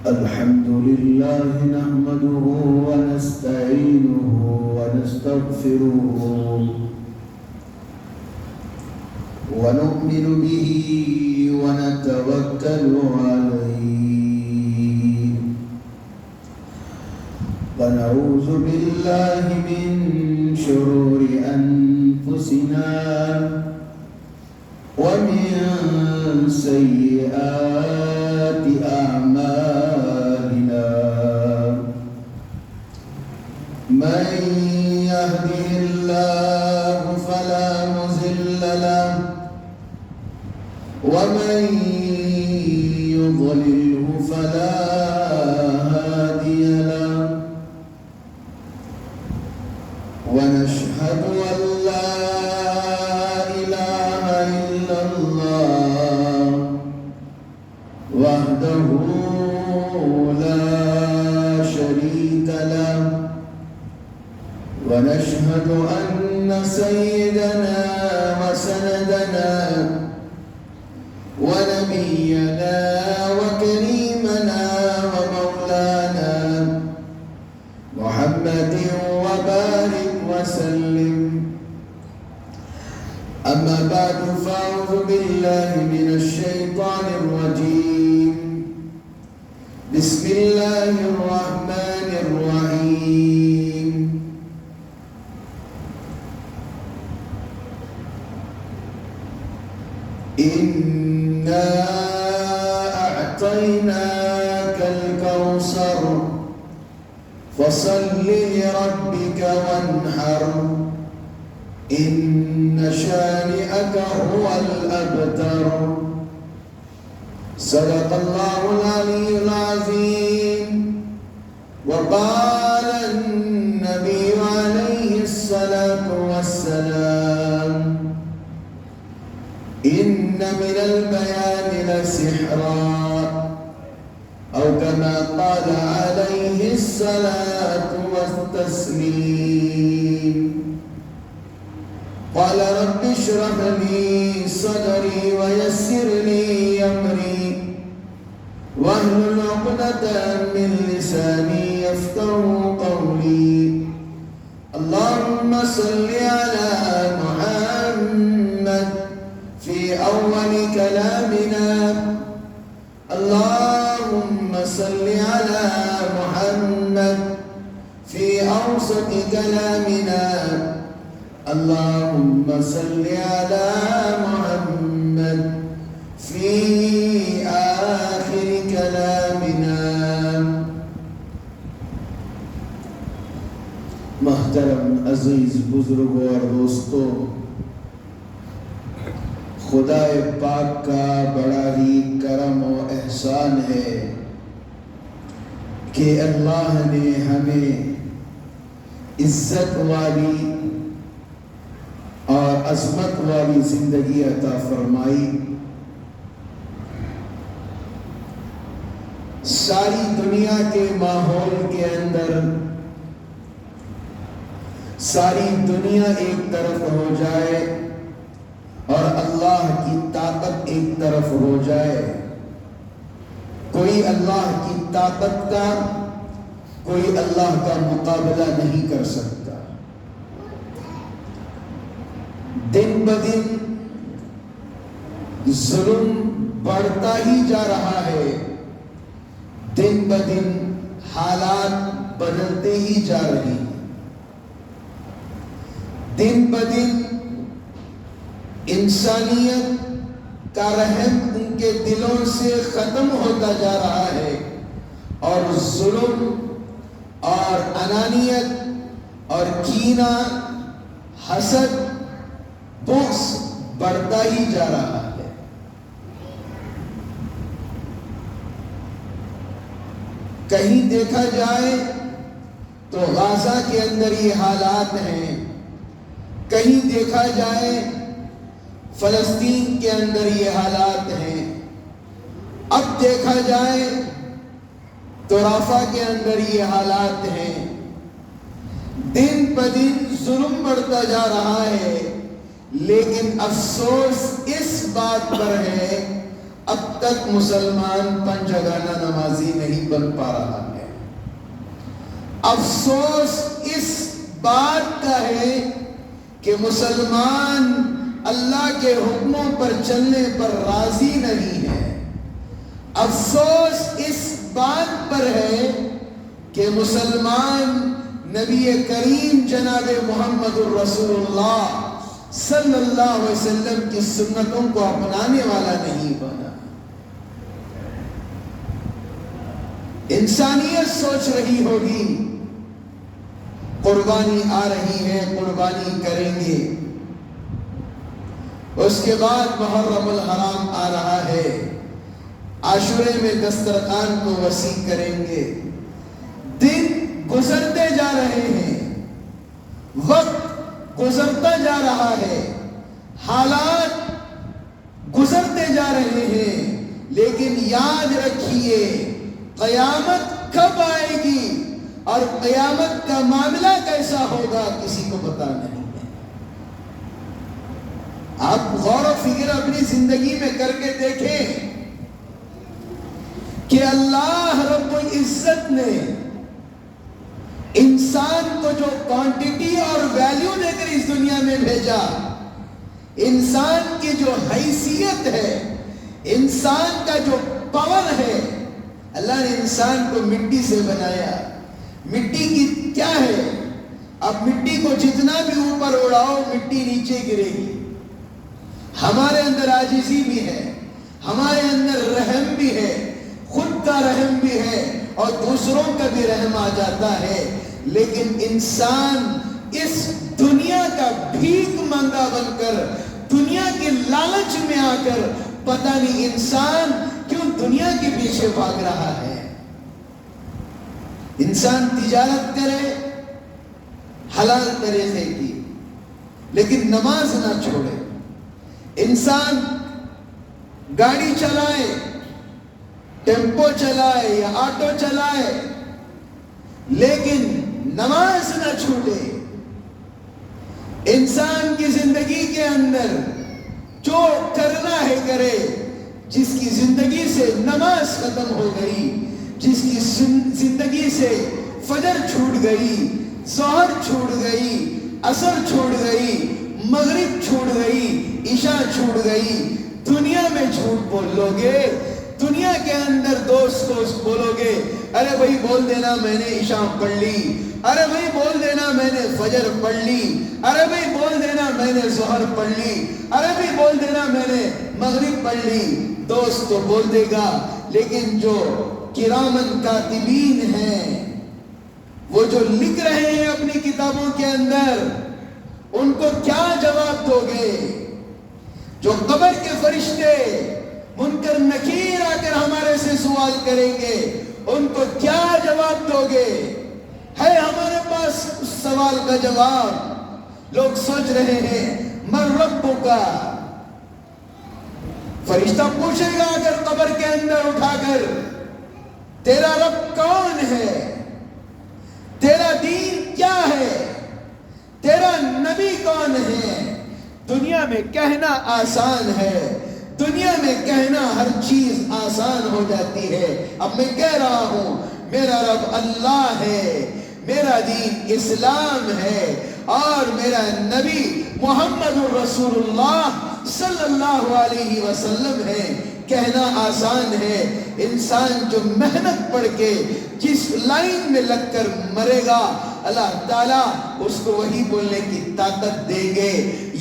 الحمد لله نحمده ونستعينه ونستغفره ونؤمن به ونتوكل عليه ونعوذ بالله من شرور أنفسنا ومن سيئات أعمالنا من يهده الله فلا مضل له ومن يضلله فلا هادي له ونشهد أن لا إله إلا الله وحده لا شريك له ونشهد أن سيدنا وسندنا ونبينا وكريمنا ومولانا محمد وبارك وسلم. أما بعد فأعوذ بالله من الشيطان الرجيم. بسم الله الرحمن الرحيم. إنا أعطيناك الكوثر فصل لربك وانحر إن شانئك هو الأبتر. صدق الله العلي العظيم. وقال النبي عليه الصلاة والسلام إن من البيان لسحرا أو كما قال عليه الصلاة والتسليم. قال رب اشرح لي صدري ويسر لي أمري واحلل عقدة من لساني يفقهوا قولي. اللهم صل على محمد في أول كلامنا. اللهم صل على محمد في أوسط كلامنا. اللهم صل على محمد في آخر كلامنا. محترم عزیز بزرگوں اور دوستوں، خدا پاک کا بڑا ہی کرم و احسان ہے کہ اللہ نے ہمیں عزت والی اور عظمت والی زندگی عطا فرمائی. ساری دنیا کے ماحول کے اندر ساری دنیا ایک طرف ہو جائے اور اللہ کی طاقت ایک طرف ہو جائے، کوئی اللہ کی طاقت کا، کوئی اللہ کا مقابلہ نہیں کر سکتا. دن بدن ظلم بڑھتا ہی جا رہا ہے، دن بدن حالات بدلتے ہی جا رہے ہیں، دن بدن انسانیت کا رحم ان کے دلوں سے ختم ہوتا جا رہا ہے اور ظلم اور انانیت اور کینہ، حسد، بغض بڑھتا ہی جا رہا ہے. کہیں دیکھا جائے تو غزہ کے اندر یہ حالات ہیں، کہیں دیکھا جائے فلسطین کے اندر یہ حالات ہیں، اب دیکھا جائے تو رفح کے اندر یہ حالات ہیں. دن بدن ظلم بڑھتا جا رہا ہے، لیکن افسوس اس بات پر ہے اب تک مسلمان پنجگانہ نمازی نہیں بن پا رہا ہے۔ افسوس اس بات کا ہے کہ مسلمان اللہ کے حکموں پر چلنے پر راضی نہیں ہے۔ افسوس اس بات پر ہے کہ مسلمان نبی کریم جناب محمد الرسول اللہ صلی اللہ علیہ وسلم کی سنتوں کو اپنانے والا نہیں بنا۔ انسانیت سوچ رہی ہوگی قربانی آ رہی ہے، قربانی کریں گے، اس کے بعد محرم الحرام آ رہا ہے، عاشورے میں دسترخوان کو وسیع کریں گے۔ دن گزرتے جا رہے ہیں، وقت گزرتا جا رہا ہے، حالات گزرتے جا رہے ہیں، لیکن یاد رکھیے قیامت کب آئے گی اور قیامت کا معاملہ کیسا ہوگا کسی کو پتا نہیں ہے۔ آپ غور و فکر اپنی زندگی میں کر کے دیکھیں کہ اللہ رب العزت نے انسان کو جو کوانٹٹی اور ویلیو دے کر اس دنیا میں بھیجا، انسان کی جو حیثیت ہے، انسان کا جو پاور ہے، اللہ نے انسان کو مٹی سے بنایا۔ مٹی کی کیا ہے؟ اب مٹی کو جتنا بھی اوپر اڑاؤ مٹی نیچے گرے گی۔ ہمارے اندر عاجزی بھی ہے، ہمارے اندر رحم بھی ہے، خود کا رحم بھی ہے اور دوسروں کا بھی رحم آ جاتا ہے، لیکن انسان اس دنیا کا بھیک مانگا بن کر، دنیا کے لالچ میں آ کر پتہ نہیں انسان کیوں دنیا کے پیچھے بھاگ رہا ہے۔ انسان تجارت کرے حلال طریقے کی، لیکن نماز نہ چھوڑے۔ انسان گاڑی چلائے، ٹیمپو چلائے یا آٹو چلائے، لیکن نماز نہ چھوٹے۔ انسان کی زندگی کے اندر جو کرنا ہے کرے۔ جس کی زندگی سے نماز ختم ہو گئی، جس کی زندگی سے فجر چھوٹ گئی، ظہر چھوٹ گئی، عصر چھوٹ گئی، مغرب چھوٹ گئی، عشاء چھوٹ گئی، دنیا میں جھوٹ بول لو گے، دنیا کے اندر دوست بولو گے، ارے بھائی بول دینا میں نے عشاء پڑھ لی، ارے بھائی بول دینا میں نے فجر پڑھ لی، ارے بھائی بول دینا میں نے ظہر پڑھ لی، ارے بھائی بول دینا میں نے مغرب پڑھ لی۔ دوست تو بول دے گا، لیکن جو کرامن کاتبین ہیں، وہ جو لکھ رہے ہیں اپنی کتابوں کے اندر، ان کو کیا جواب دو گے؟ جو قبر کے فرشتے منکر نکیر آ کر ہمارے سے سوال کریں گے، ان کو کیا جواب دو گے؟ ہے ہمارے پاس اس سوال کا جواب؟ لوگ سوچ رہے ہیں من ربک، فرشتہ پوچھے گا اگر قبر کے اندر اٹھا کر، تیرا رب کون ہے؟ تیرا دین کیا ہے؟ تیرا نبی کون ہے؟ دنیا میں کہنا آسان ہے، دنیا میں کہنا ہر چیز آسان ہو جاتی ہے۔ اب میں کہہ رہا ہوں میرا رب اللہ ہے، میرا دین اسلام ہے، اور میرا نبی محمد الرسول اللہ صلی اللہ علیہ وسلم ہے۔ کہنا آسان ہے، انسان جو محنت پڑھ کے جس لائن میں لگ کر مرے گا، اللہ تعالیٰ اس کو وہی بولنے کی طاقت دیں گے۔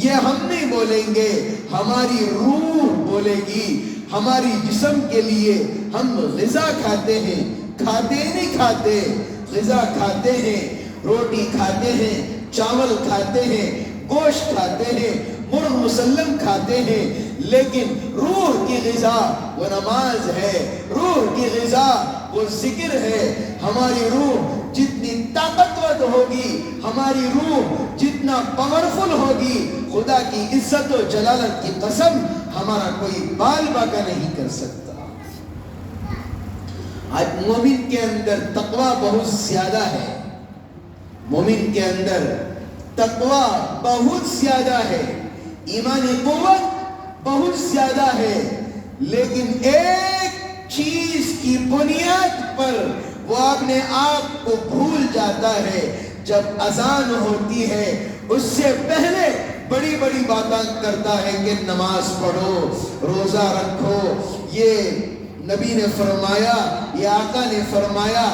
یہ ہم نہیں بولیں گے، ہماری روح بولے گی۔ ہماری جسم کے لیے ہم غذا کھاتے ہیں، کھاتے نہیں کھاتے، غذا کھاتے ہیں، روٹی کھاتے ہیں، چاول کھاتے ہیں، گوشت کھاتے ہیں، مرغ مسلم کھاتے ہیں، لیکن روح کی غذا وہ نماز ہے، روح کی غذا وہ ذکر ہے۔ ہماری روح جتنی طاقتور ہوگی، ہماری روح جتنا پاورفل ہوگی، خدا کی عزت و جلالت کی قسم ہمارا کوئی بال باکا نہیں کر سکتا۔ آج مومن کے اندر تقوی بہت زیادہ ہے، مومن کے اندر تقوی بہت زیادہ ہے، ایمانی قوت بہت زیادہ ہے، لیکن ایک چیز کی بنیاد پر وہ اپنے آپ کو بھول جاتا ہے. جب اذان ہوتی ہے اس سے پہلے بڑی بڑی باتیں کرتا ہے کہ نماز پڑھو، روزہ رکھو. یہ نبی نے فرمایا، یہ آقا نے فرمایا،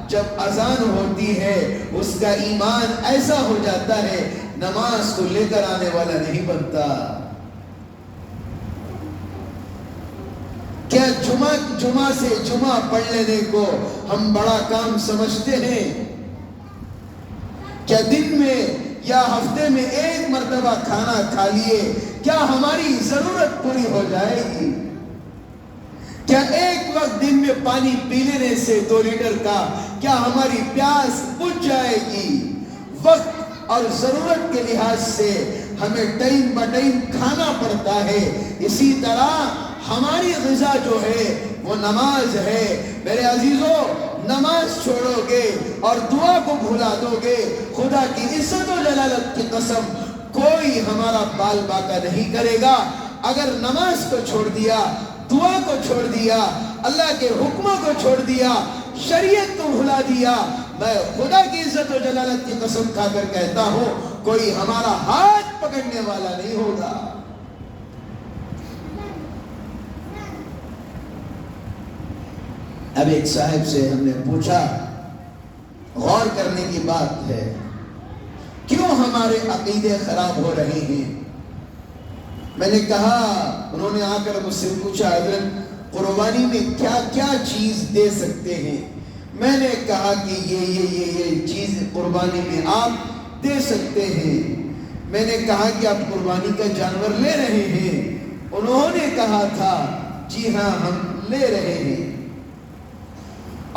جب اذان ہوتی ہے اس کا ایمان ایسا ہو جاتا ہے نماز کو لے کر آنے والا نہیں بنتا. کیا جمعہ سے جمعہ پڑھ لینے کو ہم بڑا کام سمجھتے ہیں؟ کیا دن میں یا ہفتے میں ایک مرتبہ کھانا کھا لیے کیا ہماری ضرورت پوری ہو جائے گی؟ کیا ایک وقت دن میں پانی پی لینے سے 2 لیٹر کا کیا ہماری پیاس بجھ جائے گی؟ وقت اور ضرورت کے لحاظ سے ہمیں ٹائم بہ ٹائم کھانا پڑتا ہے. اسی طرح ہماری غذا جو ہے وہ نماز ہے. میرے عزیزوں، نماز چھوڑو گے اور دعا کو بھلا دو گے، خدا کی عزت و جلالت کی قسم کوئی ہمارا بال باقا نہیں کرے گا. اگر نماز کو چھوڑ دیا، دعا کو چھوڑ دیا، اللہ کے حکموں کو چھوڑ دیا، شریعت کو بھلا دیا، میں خدا کی عزت و جلالت کی قسم کھا کر کہتا ہوں کوئی ہمارا ہاتھ پکڑنے والا نہیں ہوگا. اب ایک صاحب سے ہم نے پوچھا، غور کرنے کی بات ہے، کیوں ہمارے عقیدے خراب ہو رہے ہیں؟ میں نے کہا، انہوں نے آ کر مجھ سے پوچھا، حضرت قربانی میں کیا کیا چیز دے سکتے ہیں؟ میں نے کہا کہ یہ چیز قربانی میں آپ دے سکتے ہیں. میں نے کہا کہ آپ قربانی کا جانور لے رہے ہیں؟ انہوں نے کہا تھا جی ہاں ہم لے رہے ہیں.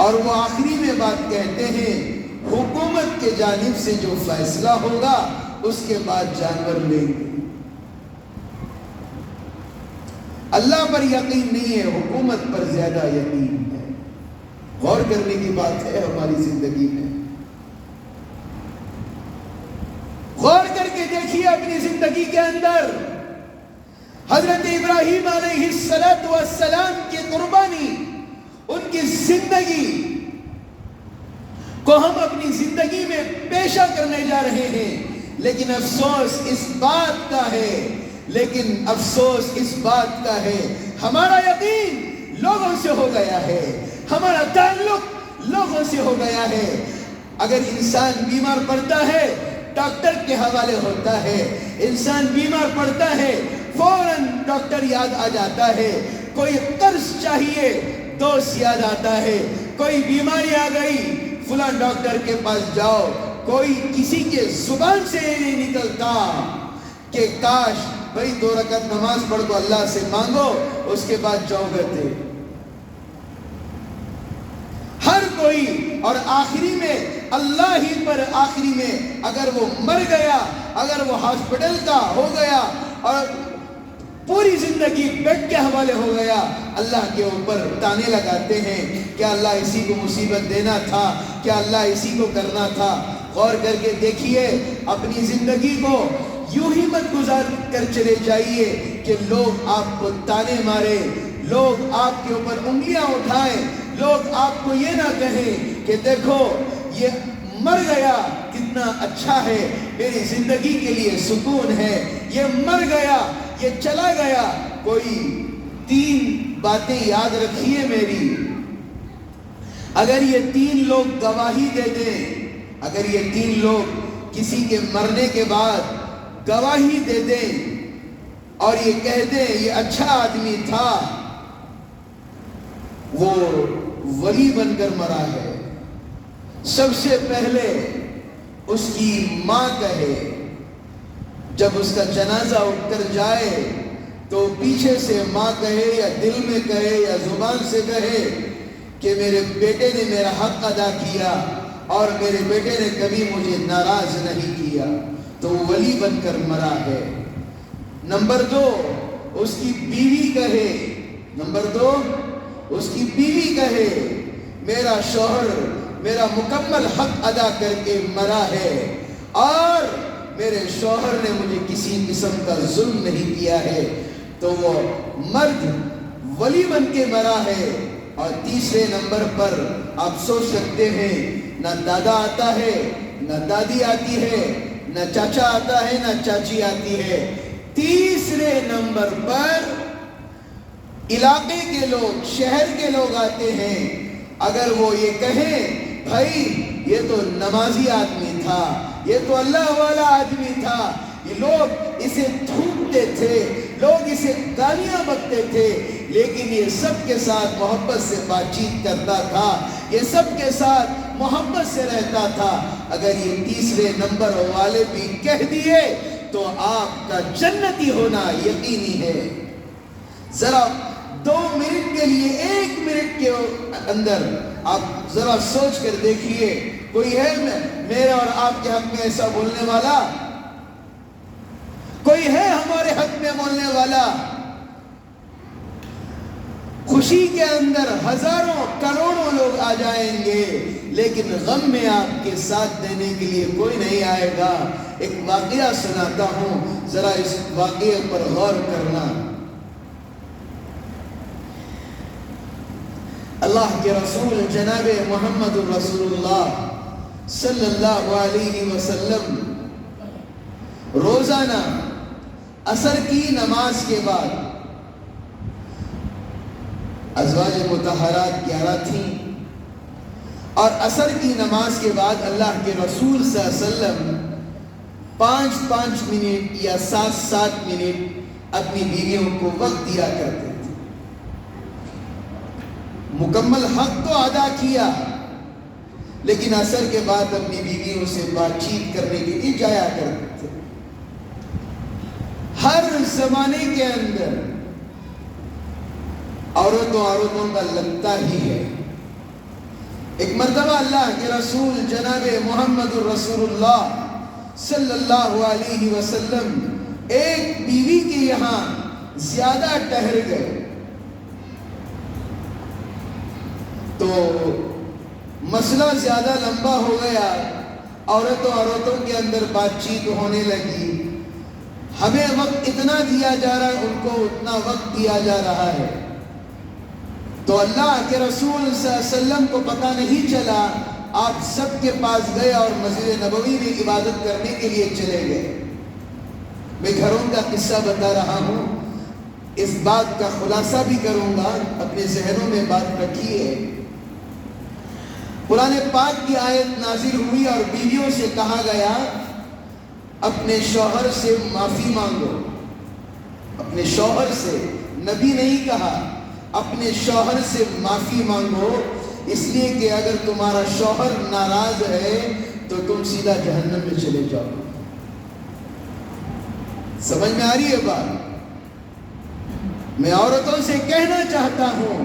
اور وہ آخری میں بات کہتے ہیں، حکومت کے جانب سے جو فیصلہ ہوگا اس کے بعد جانور لیں گے. اللہ پر یقین نہیں ہے، حکومت پر زیادہ یقین ہے. غور کرنے کی بات ہے ہماری زندگی میں. غور کر کے دیکھیے اپنی زندگی کے اندر حضرت ابراہیم علیہ السلام کی قربانی، ان کی زندگی کو ہم اپنی زندگی میں پیشہ کرنے جا رہے ہیں. لیکن افسوس اس بات کا ہے ہمارا یقین لوگوں سے ہو گیا ہے، ہمارا تعلق لوگوں سے ہو گیا ہے. اگر انسان بیمار پڑتا ہے ڈاکٹر کے حوالے ہوتا ہے، انسان بیمار پڑتا ہے فوراً ڈاکٹر یاد آ جاتا ہے، کوئی قرض چاہیے دوست یاد آتا ہے، کوئی بیماری آ گئی فلاں ڈاکٹر کے پاس جاؤ. کوئی کسی کے زبان سے نہیں نکلتا کہ کاش بھائی 2 رکعت نماز پڑھ کو اللہ سے مانگو اس کے بعد جاؤ گھر. ہر کوئی، اور آخری میں اللہ ہی پر، آخری میں اگر وہ مر گیا، اگر وہ ہاسپٹل کا ہو گیا اور پوری زندگی بیڈ کے حوالے ہو گیا، اللہ کے اوپر تانے لگاتے ہیں، کیا اللہ اسی کو مصیبت دینا تھا، کیا اللہ اسی کو کرنا تھا. غور کر کے دیکھیے اپنی زندگی کو یوں ہی مت گزار کر چلے جائیے کہ لوگ آپ کو تانے مارے، لوگ آپ کے اوپر انگلیاں اٹھائیں، لوگ آپ کو یہ نہ کہیں کہ دیکھو یہ مر گیا کتنا اچھا ہے، میری زندگی کے لیے سکون ہے، یہ مر گیا، یہ چلا گیا. کوئی 3 باتیں یاد رکھیے میری. اگر یہ 3 لوگ گواہی دے دیں، اگر یہ 3 لوگ کسی کے مرنے کے بعد گواہی دے دیں اور یہ کہہ دیں یہ اچھا آدمی تھا، وہ ولی بن کر مرا ہے. سب سے پہلے اس کی ماں کہے، جب اس کا جنازہ اٹھ کر جائے تو پیچھے سے ماں کہے یا دل میں کہے یا زبان سے کہے کہ میرے بیٹے نے میرا حق ادا کیا اور میرے بیٹے نے کبھی مجھے ناراض نہیں کیا، تو وہ ولی بن کر مرا ہے. نمبر 2 اس کی بیوی کہے، نمبر 2 اس کی بیوی کہے میرا شوہر میرا مکمل حق ادا کر کے مرا ہے اور میرے شوہر نے مجھے کسی قسم کا ظلم نہیں کیا ہے، تو وہ مرد ولی بن کے مرا ہے. اور تیسرے نمبر پر آپ سوچ سکتے ہیں نہ دادا آتا ہے نہ دادی آتی ہے نہ چاچا آتا ہے نہ چاچی آتی ہے. تیسرے نمبر پر علاقے کے لوگ شہر کے لوگ آتے ہیں. اگر وہ یہ کہیں بھائی یہ تو نمازی آدمی تھا, یہ تو اللہ والا آدمی تھا, یہ لوگ اسے تھوکتے تھے, لوگ اسے گالیاں بکتے تھے, لیکن یہ سب کے ساتھ محبت سے بات چیت کرتا تھا, یہ سب کے ساتھ محبت سے رہتا تھا. اگر یہ تیسرے نمبر والے بھی کہہ دیے تو آپ کا جنتی ہونا یقینی ہے. ذرا 2 منٹ کے لیے 1 منٹ کے اندر آپ ذرا سوچ کر دیکھیے, کوئی ہے میرے اور آپ کے حق میں ایسا بولنے والا؟ کوئی ہے ہمارے حق میں بولنے والا؟ خوشی کے اندر ہزاروں کروڑوں لوگ آ جائیں گے, لیکن غم میں آپ کے ساتھ دینے کے لیے کوئی نہیں آئے گا. ایک واقعہ سناتا ہوں, ذرا اس واقعے پر غور کرنا. اللہ کے رسول جناب محمد رسول اللہ صلی اللہ علیہ وسلم روزانہ عصر کی نماز کے بعد, ازواج مطہرات 11 تھیں, اور عصر کی نماز کے بعد اللہ کے رسول صلی اللہ علیہ وسلم 5-5 منٹ یا 7-7 منٹ اپنی بیویوں کو وقت دیا کرتے تھے. مکمل حق تو ادا کیا, لیکن عصر کے بعد اپنی بیویوں سے بات چیت کرنے کے لیے جایا کرتے تھے. ہر زمانے کے اندر عورتوں کا لگتا ہی ہے. ایک مرتبہ اللہ کے رسول جناب محمد رسول اللہ صلی اللہ علیہ وسلم ایک بیوی کے یہاں زیادہ ٹہر گئے, تو مسئلہ زیادہ لمبا ہو گیا. عورتوں کے اندر بات چیت ہونے لگی. ہمیں وقت اتنا دیا جا رہا ہے, ان کو اتنا وقت دیا جا رہا ہے. تو اللہ کے رسول صلی اللہ علیہ وسلم کو پتہ نہیں چلا. آپ سب کے پاس گئے اور مسجد نبوی میں عبادت کرنے کے لیے چلے گئے. میں گھروں کا قصہ بتا رہا ہوں, اس بات کا خلاصہ بھی کروں گا, اپنے ذہنوں میں بات رکھیے. قرآن پاک کی آیت نازل ہوئی اور بیویوں سے کہا گیا اپنے شوہر سے معافی مانگو. اپنے شوہر سے, نبی نہیں کہا, اپنے شوہر سے معافی مانگو, اس لیے کہ اگر تمہارا شوہر ناراض ہے تو تم سیدھا جہنم میں چلے جاؤ. سمجھ میں آ رہی ہے بات؟ میں عورتوں سے کہنا چاہتا ہوں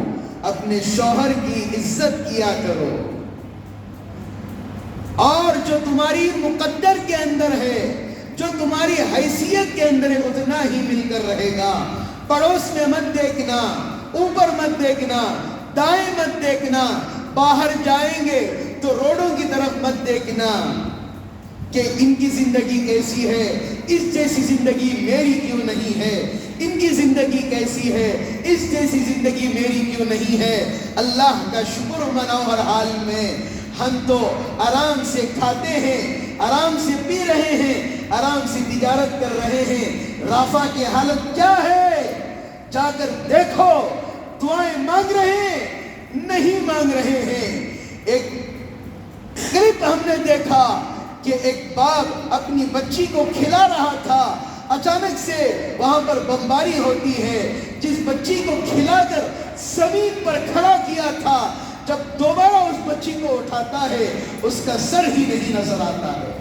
اپنے شوہر کی عزت کیا کرو, اور جو تمہاری مقدر کے اندر ہے, جو تمہاری حیثیت کے اندر ہے, اتنا ہی مل کر رہے گا. پڑوس میں مت دیکھنا, اوپر مت دیکھنا, دائیں مت دیکھنا, باہر جائیں گے تو روڈوں کی طرف مت دیکھنا کہ ان کی زندگی کیسی ہے, اس جیسی زندگی میری کیوں نہیں ہے, ان کی زندگی کیسی ہے, اس جیسی زندگی میری کیوں نہیں ہے. اللہ کا شکر مناؤ ہر حال میں. ہم تو آرام سے کھاتے ہیں, آرام سے پی رہے ہیں, آرام سے تجارت کر رہے ہیں. رافع کی حالت کیا ہے؟ جا کر دیکھو. دعائیں مانگ رہے ہیں, نہیں مانگ رہے ہیں. ایک کلپ ہم نے دیکھا کہ ایک باپ اپنی بچی کو کھلا رہا تھا, اچانک سے وہاں پر بمباری ہوتی ہے. جس بچی کو کھلا کر زمین پر کھڑا کیا تھا, جب دوبارہ اس بچی کو اٹھاتا ہے اس کا سر ہی نہیں نظر آتا ہے.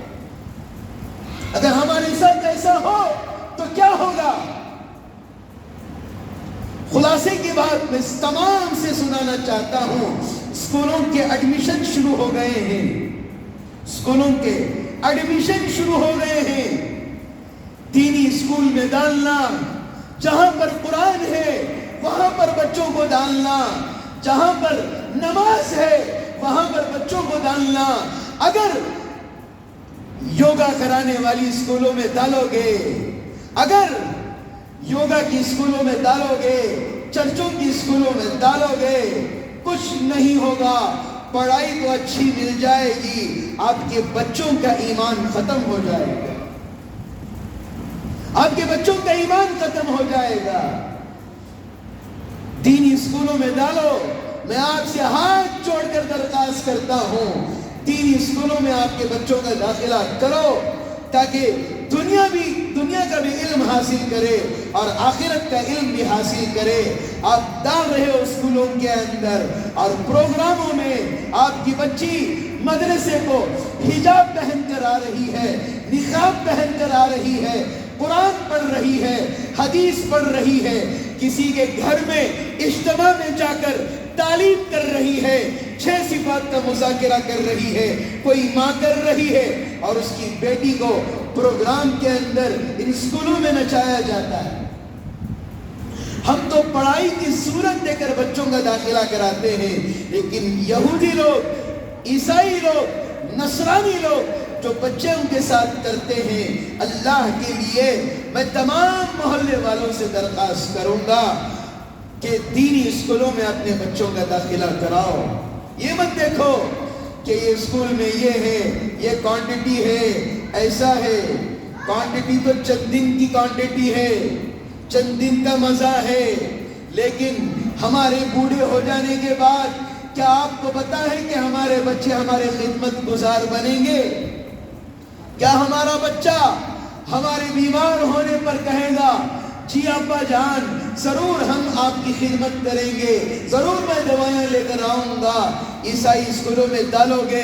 اگر ہمارے ساتھ ایسا ہو تو کیا ہوگا؟ خلاصے کی بات میں تمام سے سنانا چاہتا ہوں. اسکولوں کے ایڈمیشن شروع ہو گئے ہیں, اسکولوں کے ایڈمیشن شروع ہو گئے ہیں. دینی اسکول میں ڈالنا, جہاں پر قرآن ہے وہاں پر بچوں کو ڈالنا, جہاں پر نماز ہے وہاں پر بچوں کو ڈالنا. اگر یوگا کرانے والی اسکولوں میں ڈالو گے, اگر یوگا کی اسکولوں میں ڈالو گے, چرچوں کی اسکولوں میں ڈالو گے کچھ نہیں ہوگا، پڑھائی تو اچھی مل جائے گی، آپ کے بچوں کا ایمان ختم ہو جائے گا، آپ کے بچوں کا ایمان ختم ہو جائے گا۔ دینی اسکولوں میں ڈالو، میں آپ سے ہاتھ جوڑ کر درخواست کرتا ہوں، دینی اسکولوں میں آپ کے بچوں کا داخلہ کرو تاکہ دنیا کا بھی علم حاصل کرے اور آخرت کا علم بھی حاصل کرے۔ آپ ڈال رہے ہو اسکولوں کے اندر اور پروگراموں میں آپ کی بچی مدرسے کو حجاب پہن کر آ رہی ہے، نقاب پہن کر آ رہی ہے، قرآن پڑھ رہی ہے، حدیث پڑھ رہی ہے، کسی کے گھر میں اجتماع میں جا کر تعلیم کر رہی ہے، 6 صفات کا مذاکرہ کر رہی ہے، کوئی ماں کر رہی ہے اور اس کی بیٹی کو پروگرام کے اندر ان اسکولوں میں نچایا جاتا ہے۔ ہم تو پڑھائی کی صورت دے کر بچوں کا داخلہ کراتے ہیں، لیکن یہودی لوگ، عیسائی لوگ، نصرانی لوگ جو بچے ان کے ساتھ کرتے ہیں، اللہ کے لیے میں تمام محلے والوں سے درخواست کروں گا کہ دینی اسکولوں میں اپنے بچوں کا داخلہ کراؤ۔ یہ مت دیکھو کہ یہ اسکول میں یہ ہے، یہ کوانٹٹی ہے، ایسا ہے۔ کوانٹٹی تو چند دن کی کوانٹٹی ہے، چند دن کا مزہ ہے، لیکن ہمارے بوڑھے ہو جانے کے بعد کیا آپ کو پتا ہے کہ ہمارے بچے ہمارے خدمت گزار بنیں گے؟ کیا ہمارا بچہ ہمارے بیمار ہونے پر کہے گا جی ابا جان ضرور ہم آپ کی خدمت کریں گے، ضرور میں دوائیں لے کر آؤں گا؟ عیسائی اسکولوں میں ڈالو گے،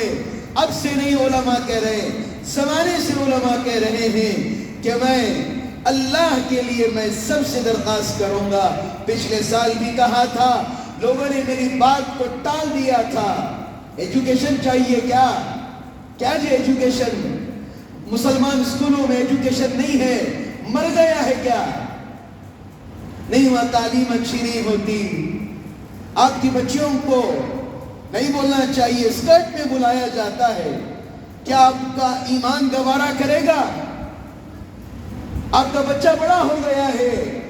اب سے نہیں علماء کہہ رہے، زمانے سے علماء کہہ رہے ہیں کہ میں اللہ کے لیے میں سب سے درخواست کروں گا۔ پچھلے سال بھی کہا تھا، لوگوں نے میری بات کو ٹال دیا تھا، ایجوکیشن چاہیے کیا جی ایجوکیشن؟ مسلمان اسکولوں میں ایجوکیشن نہیں ہے، مر گیا ہے کیا؟ نہیں ہوا، تعلیم اچھی نہیں ہوتی۔ آپ کی بچیوں کو نہیں بولنا چاہیے، اسکرٹ میں بلایا جاتا ہے، کیا آپ کا ایمان گوارا کرے گا؟ آپ کا بچہ بڑا ہو گیا ہے،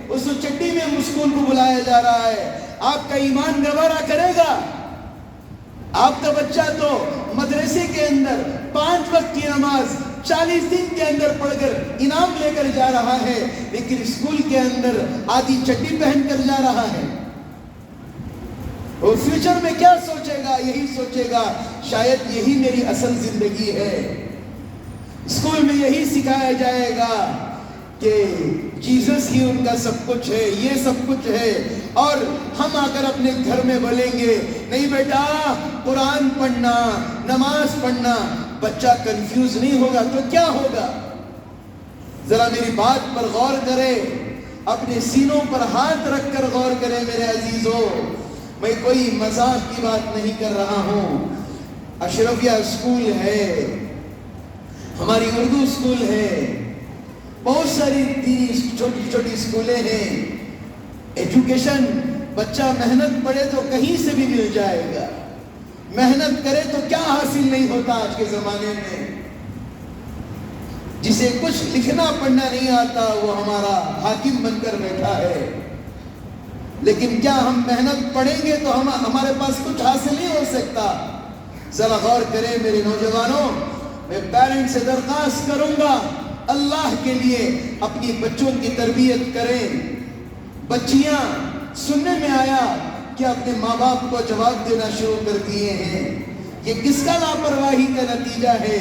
اس کو چٹی میں اسکول کو بلایا جا رہا ہے، آپ کا ایمان گوارا کرے گا؟ آپ کا بچہ تو مدرسے کے اندر 5 وقت کی نماز 40 دن کے اندر پڑھ کر انعام لے کر جا رہا ہے، لیکن اسکول کے اندر آدھی چٹی پہن کر جا رہا ہے۔ اور فیوچر میں کیا سوچے گا؟ یہی سوچے گا شاید یہی میری اصل زندگی ہے۔ اسکول میں یہی سکھایا جائے گا کہ جیسس ہی ان کا سب کچھ ہے، یہ سب کچھ ہے، اور ہم آ کر اپنے گھر میں بولیں گے نہیں بیٹا قرآن پڑھنا، نماز پڑھنا۔ بچہ کنفیوز نہیں ہوگا تو کیا ہوگا؟ ذرا میری بات پر غور کرے، اپنے سینوں پر ہاتھ رکھ کر غور کرے میرے عزیزوں، میں کوئی مذاق کی بات نہیں کر رہا ہوں۔ اشرفیہ اسکول ہے، ہماری اردو اسکول ہے، بہت ساری چھوٹی چھوٹی اسکولیں ہیں۔ ایجوکیشن بچہ محنت پڑھے تو کہیں سے بھی مل جائے گا، محنت کرے تو کیا حاصل نہیں ہوتا آج کے زمانے میں۔ جسے کچھ لکھنا پڑھنا نہیں آتا وہ ہمارا حاکم بن کر بیٹھا ہے، لیکن کیا ہم محنت پڑھیں گے تو ہمارے پاس کچھ حاصل نہیں ہو سکتا؟ ذرا غور کریں میرے نوجوانوں، میں پیرنٹ سے درخواست کروں گا اللہ کے لیے اپنی بچوں کی تربیت کریں۔ بچیاں سننے میں آیا کہ اپنے ماں باپ کو جواب دینا شروع کر دیے ہیں، یہ کس کا لاپرواہی کا نتیجہ ہے؟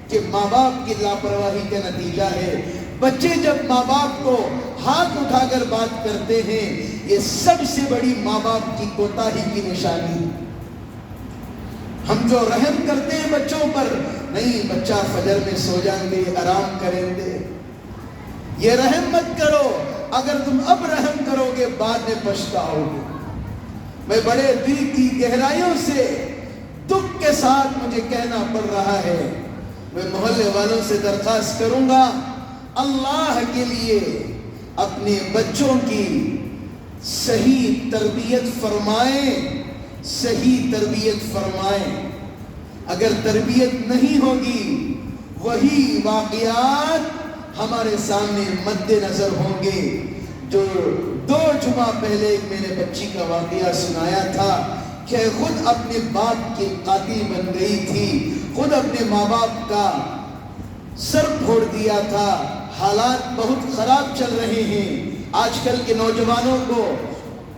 کہ ماں باپ کی لاپرواہی کا نتیجہ ہے۔ بچے جب ماں باپ کو ہاتھ اٹھا کر بات کرتے ہیں، یہ سب سے بڑی ماں باپ کی کوتاہی کی نشانی۔ ہم جو رحم کرتے ہیں بچوں پر، نہیں بچہ فجر میں سو جائیں گے، آرام کریں گے، یہ رحم مت کرو۔ اگر تم اب رحم کرو گے بعد میں پچھتاؤ گے۔ میں بڑے دل کی گہرائیوں سے دکھ کے ساتھ مجھے کہنا پڑ رہا ہے، میں محلے والوں سے درخواست کروں گا اللہ کے لیے اپنے بچوں کی صحیح تربیت فرمائیں، صحیح تربیت فرمائیں۔ اگر تربیت نہیں ہوگی وہی واقعات ہمارے سامنے مد نظر ہوں گے جو 2 جمعہ پہلے میں نے بچی کا واقعہ سنایا تھا کہ خود اپنے باپ کی قاتل بن گئی تھی، خود اپنے ماں باپ کا سر پھوڑ دیا تھا۔ حالات بہت خراب چل رہے ہیں۔ آج کل کے نوجوانوں کو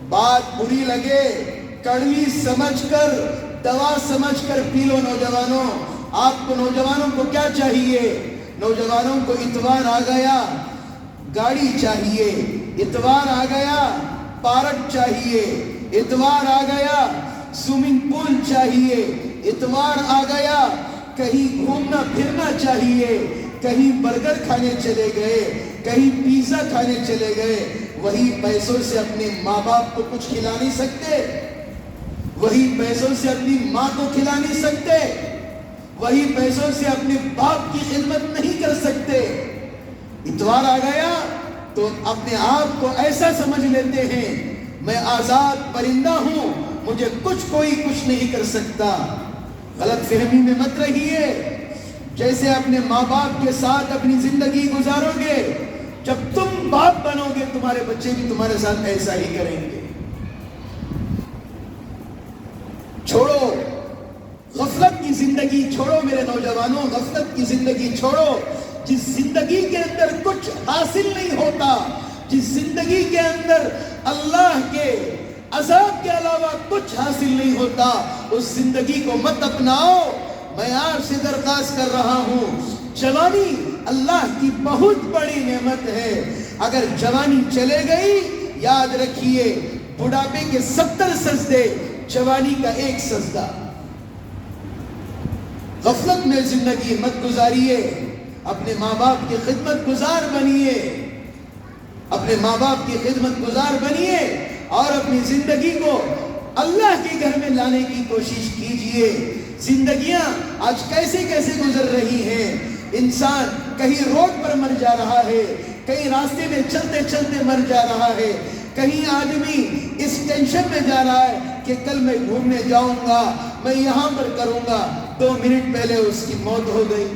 بات بری لگے، کڑوی سمجھ کر، دوا سمجھ کر پی لو۔ نوجوانوں، آپ کو نوجوانوں کو کیا چاہیے؟ نوجوانوں کو اتوار آ گیا گاڑی چاہیے، اتوار آ گیا پارک چاہیے، اتوار آ گیا سوئمنگ پول چاہیے، اتوار آ گیا کہیں گھومنا پھرنا چاہیے، کہیں برگر کھانے چلے گئے، کہیں پیزا کھانے چلے گئے۔ وہی پیسوں سے اپنے ماں باپ کو کچھ کھلا نہیں سکتے، وہی پیسوں سے اپنی ماں کو کھلا نہیں سکتے، وہی پیسوں سے اپنے باپ کی خدمت نہیں کر سکتے۔ اتوار آ گیا تو اپنے آپ کو ایسا سمجھ لیتے ہیں میں آزاد پرندہ ہوں، مجھے کوئی کچھ نہیں کر سکتا۔ غلط فہمی میں مت رہیے۔ جیسے اپنے ماں باپ کے ساتھ اپنی زندگی گزارو گے، جب تم باپ بنو گے تمہارے بچے بھی تمہارے ساتھ ایسا ہی کریں گے۔ چھوڑو غفلت کی زندگی، چھوڑو میرے نوجوانوں، غفلت کی زندگی چھوڑو۔ جس زندگی کے اندر کچھ حاصل نہیں ہوتا، جس زندگی کے اندر اللہ کے عذاب کے علاوہ کچھ حاصل نہیں ہوتا، اس زندگی کو مت اپناؤ۔ میں آپ سے درخواست کر رہا ہوں، جوانی اللہ کی بہت بڑی نعمت ہے۔ اگر جوانی چلے گئی، یاد رکھیے بڑھاپے کے 70 سجدے، جوانی کا 1 سجدہ۔ غفلت میں زندگی مت گزاریے، اپنے ماں باپ کی خدمت گزار بنیے، اپنے ماں باپ کی خدمت گزار بنیے اور اپنی زندگی کو اللہ کے گھر میں لانے کی کوشش کیجئے۔ زندگیاں آج کیسے گزر رہی ہیں، انسان کہیں روڈ پر مر جا رہا ہے، کہیں راستے میں چلتے چلتے مر جا رہا ہے، کہیں آدمی اس ٹینشن میں جا رہا ہے کہ کل میں گھومنے جاؤں گا، میں یہاں پر کروں گا، 2 منٹ پہلے اس کی موت ہو گئی۔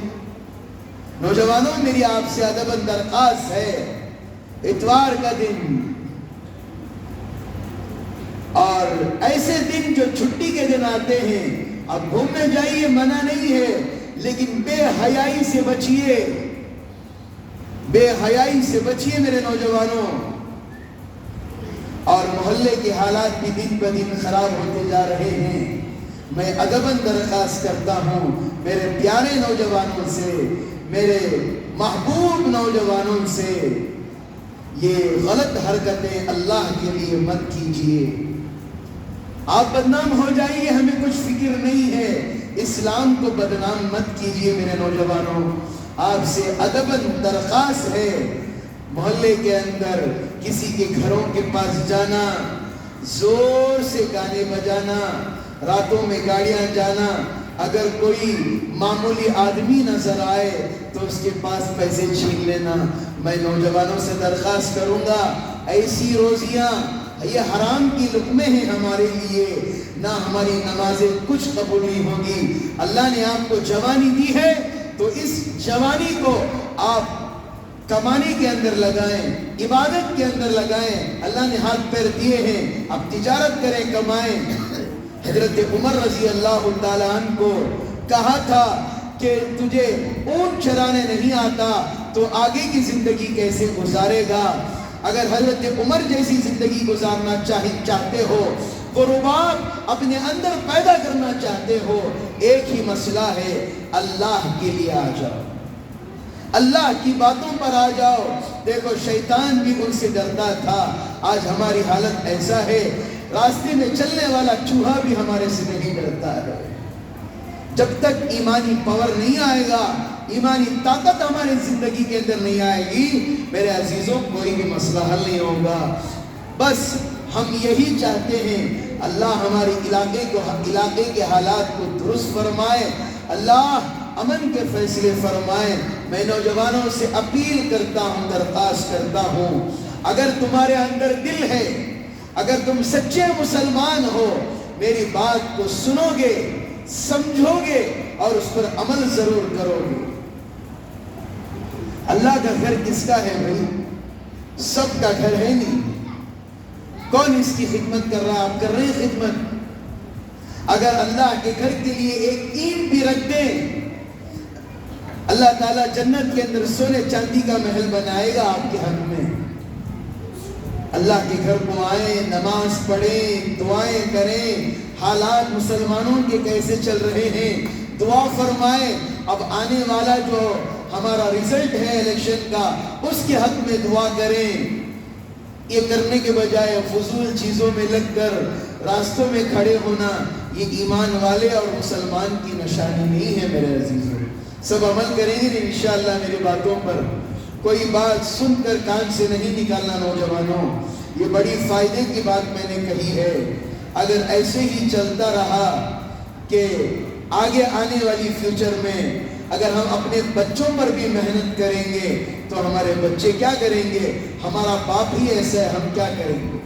نوجوانوں، میری آپ سے ادباً درخواست ہے، اتوار کا دن اور ایسے دن جو چھٹی کے دن آتے ہیں، اب گھومنے جائیے، منع نہیں ہے، لیکن بے حیائی سے بچیے، بے حیائی سے بچیے میرے نوجوانوں۔ اور محلے کے حالات بھی دن بہ دن خراب ہوتے جا رہے ہیں۔ میں ادباً درخواست کرتا ہوں میرے پیارے نوجوانوں سے، میرے محبوب نوجوانوں سے، یہ غلط حرکتیں اللہ کے لیے مت کیجیے۔ آپ بدنام ہو جائیے، ہمیں کچھ فکر نہیں ہے، اسلام کو بدنام مت کیجیے میرے نوجوانوں۔ آپ سے ادباً درخواست ہے، محلے کے اندر کسی کے گھروں کے پاس جانا، زور سے گانے بجانا، راتوں میں گاڑیاں جانا، اگر کوئی معمولی آدمی نظر آئے تو اس کے پاس پیسے چھین لینا۔ میں نوجوانوں سے درخواست کروں گا، ایسی روزیاں یہ حرام کی لقمے ہیں ہمارے لیے، نہ ہماری نمازیں کچھ قبول نہیں ہوگی۔ اللہ نے آپ کو جوانی دی ہے تو اس جوانی کو آپ کمانے کے اندر لگائیں، عبادت کے اندر لگائیں۔ اللہ نے ہاتھ پیر دیے ہیں، اب تجارت کریں، کمائیں۔ حضرت عمر رضی اللہ تعالیٰ عنہ کو کہا تھا کہ تجھے اونٹ چرانے نہیں آتا تو آگے کی زندگی کیسے گزارے گا؟ اگر حضرت عمر جیسی زندگی گزارنا چاہتے ہو، قربات اپنے اندر پیدا کرنا چاہتے ہو، ایک ہی مسئلہ ہے، اللہ کے لیے آ جاؤ، اللہ کی باتوں پر آ جاؤ۔ دیکھو شیطان بھی ان سے ڈرتا تھا، آج ہماری حالت ایسا ہے، راستے میں چلنے والا چوہا بھی ہمارے سے نہیں ڈرتا ہے۔ جب تک ایمانی پاور نہیں آئے گا، ایمانی طاقت ہماری زندگی کے اندر نہیں آئے گی، میرے عزیزوں کوئی بھی مسئلہ حل نہیں ہوگا۔ بس ہم یہی چاہتے ہیں اللہ ہمارے علاقے کے حالات کو درست فرمائے، اللہ امن کے فیصلے فرمائے۔ میں نوجوانوں سے اپیل کرتا ہوں، درخواست کرتا ہوں، اگر تمہارے اندر دل ہے، اگر تم سچے مسلمان ہو، میری بات کو سنو گے، سمجھو گے اور اس پر عمل ضرور کرو گے۔ اللہ کا گھر کس کا ہے بھائی؟ سب کا گھر ہے نہیں، کون اس کی خدمت کر رہا؟ آپ کر رہے ہیں خدمت؟ اگر اللہ کے گھر کے لیے ایک اینٹ بھی رکھ دیں، اللہ تعالیٰ جنت کے اندر سونے چاندی کا محل بنائے گا آپ کے حق میں۔ اللہ کے گھر کو آئیں، نماز پڑھیں، دعائیں کریں، حالات مسلمانوں کے کیسے چل رہے ہیں دعا فرمائیں۔ اب آنے والا جو ہمارا رزلٹ ہے الیکشن کا، اس کے حق میں دعا کریں۔ یہ کرنے کے بجائے فضول چیزوں میں لگ کر راستوں میں کھڑے ہونا، یہ ایمان والے اور مسلمان کی نشانی نہیں ہے میرے عزیزوں۔ سب عمل کریں گے انشاءاللہ میری باتوں پر، کوئی بات سن کر کان سے نہیں نکالنا نوجوانوں، یہ بڑی فائدے کی بات میں نے کہی ہے۔ اگر ایسے ہی چلتا رہا کہ آگے آنے والی فیوچر میں اگر ہم اپنے بچوں پر بھی محنت کریں گے تو ہمارے بچے کیا کریں گے؟ ہمارا باپ ہی ایسا ہے، ہم کیا کریں گے؟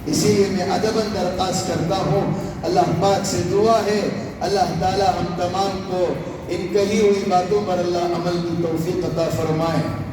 اسی لیے میں ادباً درخواست کرتا ہوں، اللہ پاک سے دعا ہے اللہ تعالی ہم تمام کو ان کہی ہوئی باتوں پر اللہ عمل کی توفیق عطا فرمائے۔